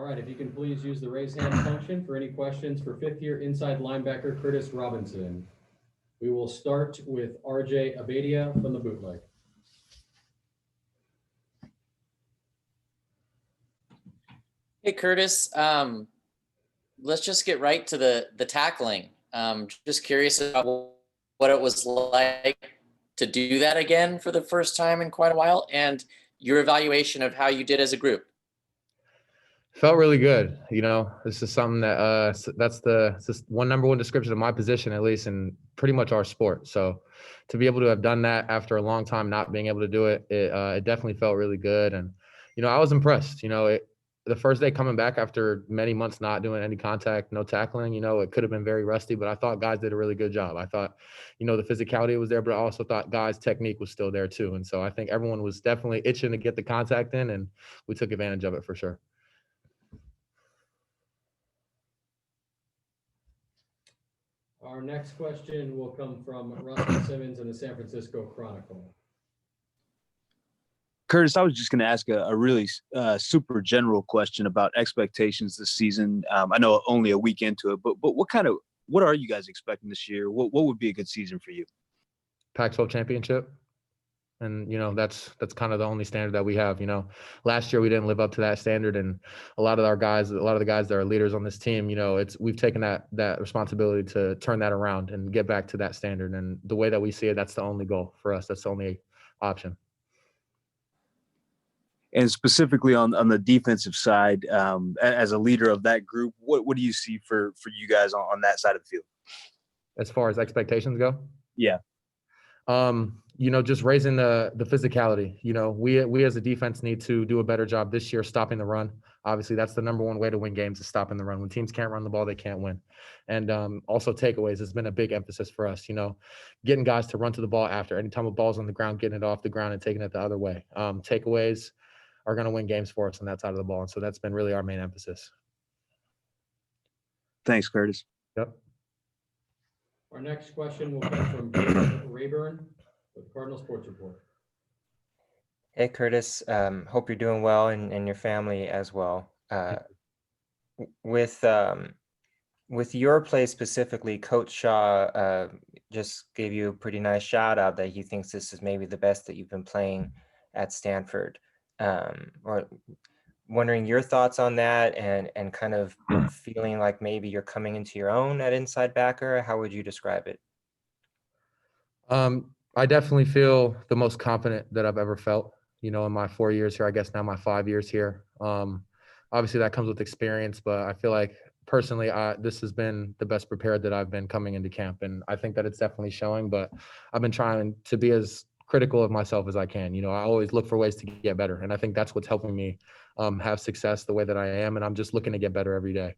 All right, if you can please use the raise hand function for any questions for fifth-year inside linebacker Curtis Robinson. We will start with RJ Abadia from the bootleg. Hey, Curtis, let's just get right to the tackling. Just curious about what it was like to do that again for the first time in quite a while, and your evaluation of how you did as a group. Felt really good. This is something that that's just one number one description of my position, at least in pretty much our sport. So to be able to have done that after a long time not being able to do it, it definitely felt really good. And I was impressed. The first day coming back after many months not doing any contact, no tackling, it could have been very rusty, but I thought guys did a really good job. I thought, the physicality was there, but I also thought guys' technique was still there too. And so I think everyone was definitely itching to get the contact in, and we took advantage of it for sure. Our next question will come from Russell Simmons in the San Francisco Chronicle. Curtis, I was just going to ask a really super general question about expectations this season. I know only a week into it, but what are you guys expecting this year? What would be a good season for you? Pac-12 championship. And, that's kind of the only standard that we have. Last year we didn't live up to that standard. And a lot of the guys that are leaders on this team, we've taken that responsibility to turn that around and get back to that standard. And the way that we see it, that's the only goal for us. That's the only option. And specifically on the defensive side, as a leader of that group, what do you see for you guys on that side of the field? As far as expectations go? Yeah. Just raising the physicality. We as a defense need to do a better job this year stopping the run. Obviously, that's the number one way to win games is stopping the run. When teams can't run the ball, they can't win. And also takeaways has been a big emphasis for us, getting guys to run to the ball after. Anytime a ball's on the ground, getting it off the ground and taking it the other way. Takeaways are going to win games for us on that side of the ball. And so that's been really our main emphasis. Thanks, Curtis. Yep. Our next question will come from Jacob Rayburn with Cardinal Sports Report. Hey, Curtis. Hope you're doing well and your family as well. With your play specifically, Coach Shaw just gave you a pretty nice shout out that he thinks this is maybe the best that you've been playing at Stanford. Or wondering your thoughts on that and kind of feeling like maybe you're coming into your own at inside backer. How would you describe it? I definitely feel the most confident that I've ever felt, in my 4 years here, I guess now my 5 years here. Obviously that comes with experience, but I feel like personally, this has been the best prepared that I've been coming into camp. And I think that it's definitely showing, but I've been trying to be as critical of myself as I can. I always look for ways to get better. And I think that's what's helping me have success the way that I am. And I'm just looking to get better every day.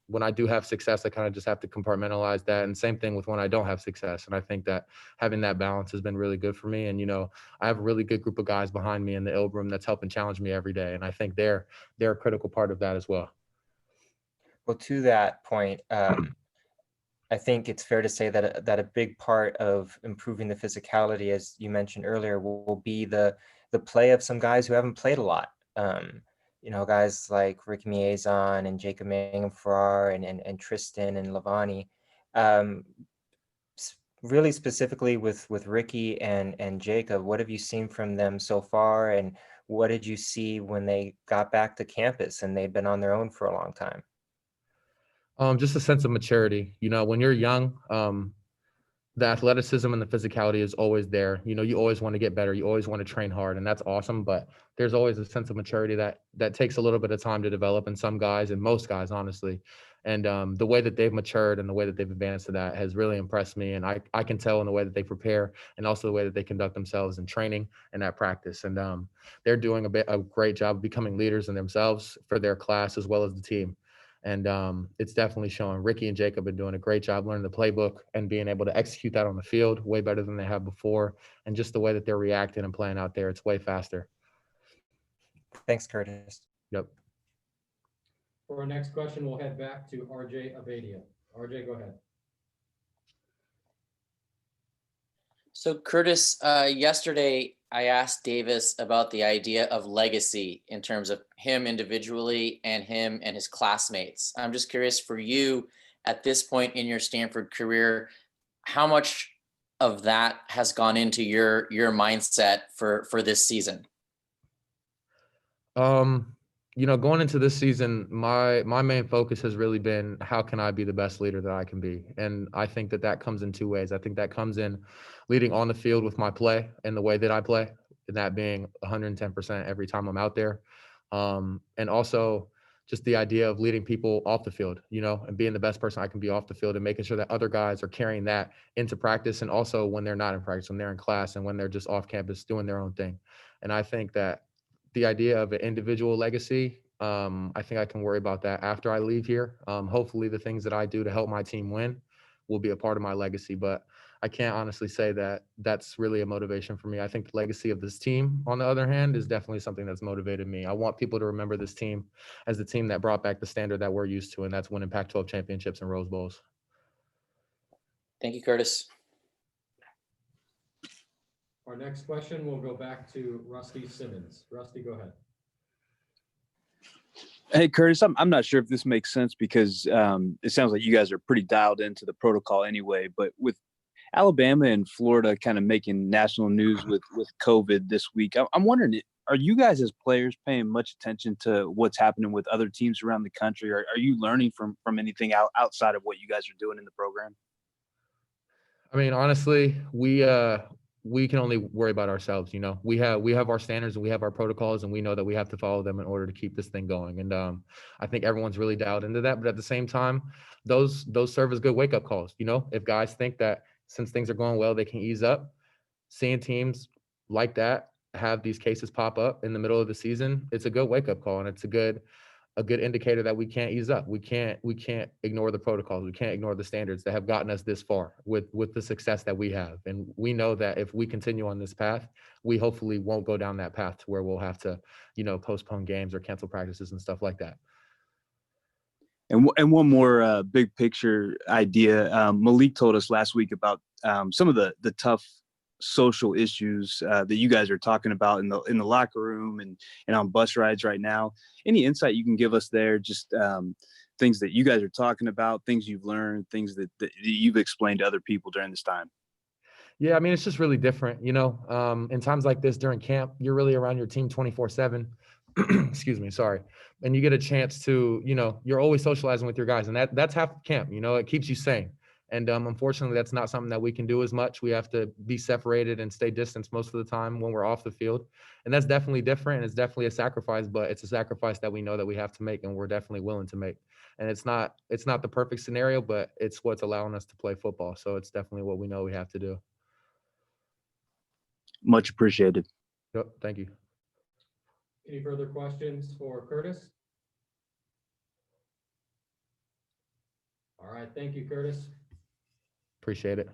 When I do have success, I kind of just have to compartmentalize that. And same thing with when I don't have success. And I think that having that balance has been really good for me. And, I have a really good group of guys behind me in the ILB room that's helping challenge me every day. And I think they're a critical part of that as well. Well, to that point, I think it's fair to say that a big part of improving the physicality, as you mentioned earlier, will be the play of some guys who haven't played a lot. Guys like Ricky Miezon and Jacob Mangum-Farrar and Tristan and Lavani. Really specifically with Ricky and Jacob, what have you seen from them so far? And what did you see when they got back to campus and they'd been on their own for a long time? Just a sense of maturity. When you're young, the athleticism and the physicality is always there. You always want to get better. You always want to train hard, and that's awesome. But there's always a sense of maturity that takes a little bit of time to develop in some guys and most guys, honestly. And the way that they've matured and the way that they've advanced to that has really impressed me. And I can tell in the way that they prepare and also the way that they conduct themselves in training and at practice. And they're doing a great job of becoming leaders in themselves for their class as well as the team. And it's definitely showing. Ricky and Jacob have been doing a great job learning the playbook and being able to execute that on the field way better than they have before. And just the way that they're reacting and playing out there, it's way faster. Thanks, Curtis. Yep. For our next question, we'll head back to RJ Abadia. RJ, go ahead. So Curtis, yesterday I asked Davis about the idea of legacy in terms of him individually and him and his classmates. I'm just curious for you at this point in your Stanford career, how much of that has gone into your mindset for this season? Going into this season, my main focus has really been how can I be the best leader that I can be, and I think that comes in two ways. I think that comes in leading on the field with my play and the way that I play, and that being 110% every time I'm out there, and also just the idea of leading people off the field, and being the best person I can be off the field and making sure that other guys are carrying that into practice, and also when they're not in practice, when they're in class, and when they're just off campus doing their own thing. And I think that the idea of an individual legacy, I think I can worry about that after I leave here. Hopefully the things that I do to help my team win will be a part of my legacy, but I can't honestly say that that's really a motivation for me. I think the legacy of this team, on the other hand, is definitely something that's motivated me. I want people to remember this team as the team that brought back the standard that we're used to, and that's winning Pac-12 championships and Rose Bowls. Thank you, Curtis. Our next question will go back to Rusty Simmons. Rusty, go ahead. Hey, Curtis, I'm not sure if this makes sense because it sounds like you guys are pretty dialed into the protocol anyway, but with Alabama and Florida kind of making national news with COVID this week, I'm wondering, are you guys as players paying much attention to what's happening with other teams around the country? Are you learning from anything outside of what you guys are doing in the program? I mean, honestly, we can only worry about ourselves. We have our standards and we have our protocols, and we know that we have to follow them in order to keep this thing going. And I think everyone's really dialed into that. But at the same time, those serve as good wake up calls. If guys think that since things are going well, they can ease up, seeing teams like that have these cases pop up in the middle of the season, it's a good wake up call, and it's a good indicator that we can't ease up. We can't ignore the protocols. We can't ignore the standards that have gotten us this far with the success that we have. And we know that if we continue on this path, we hopefully won't go down that path to where we'll have to, postpone games or cancel practices and stuff like that. And one more big picture idea. Malik told us last week about some of the tough social issues that you guys are talking about in the locker room and on bus rides right now. Any insight you can give us there? Just things that you guys are talking about, things you've learned, things that you've explained to other people during this time. Yeah, I mean, it's just really different, in times like this during camp, you're really around your team 24/7. Excuse me, sorry. And you get a chance to, you're always socializing with your guys, and that's half of camp, it keeps you sane. And unfortunately, that's not something that we can do as much. We have to be separated and stay distanced most of the time when we're off the field. And that's definitely different. And it's definitely a sacrifice, but it's a sacrifice that we know that we have to make, and we're definitely willing to make. And it's not the perfect scenario, but it's what's allowing us to play football. So it's definitely what we know we have to do. Much appreciated. Yep, thank you. Any further questions for Curtis? All right, thank you, Curtis. Appreciate it.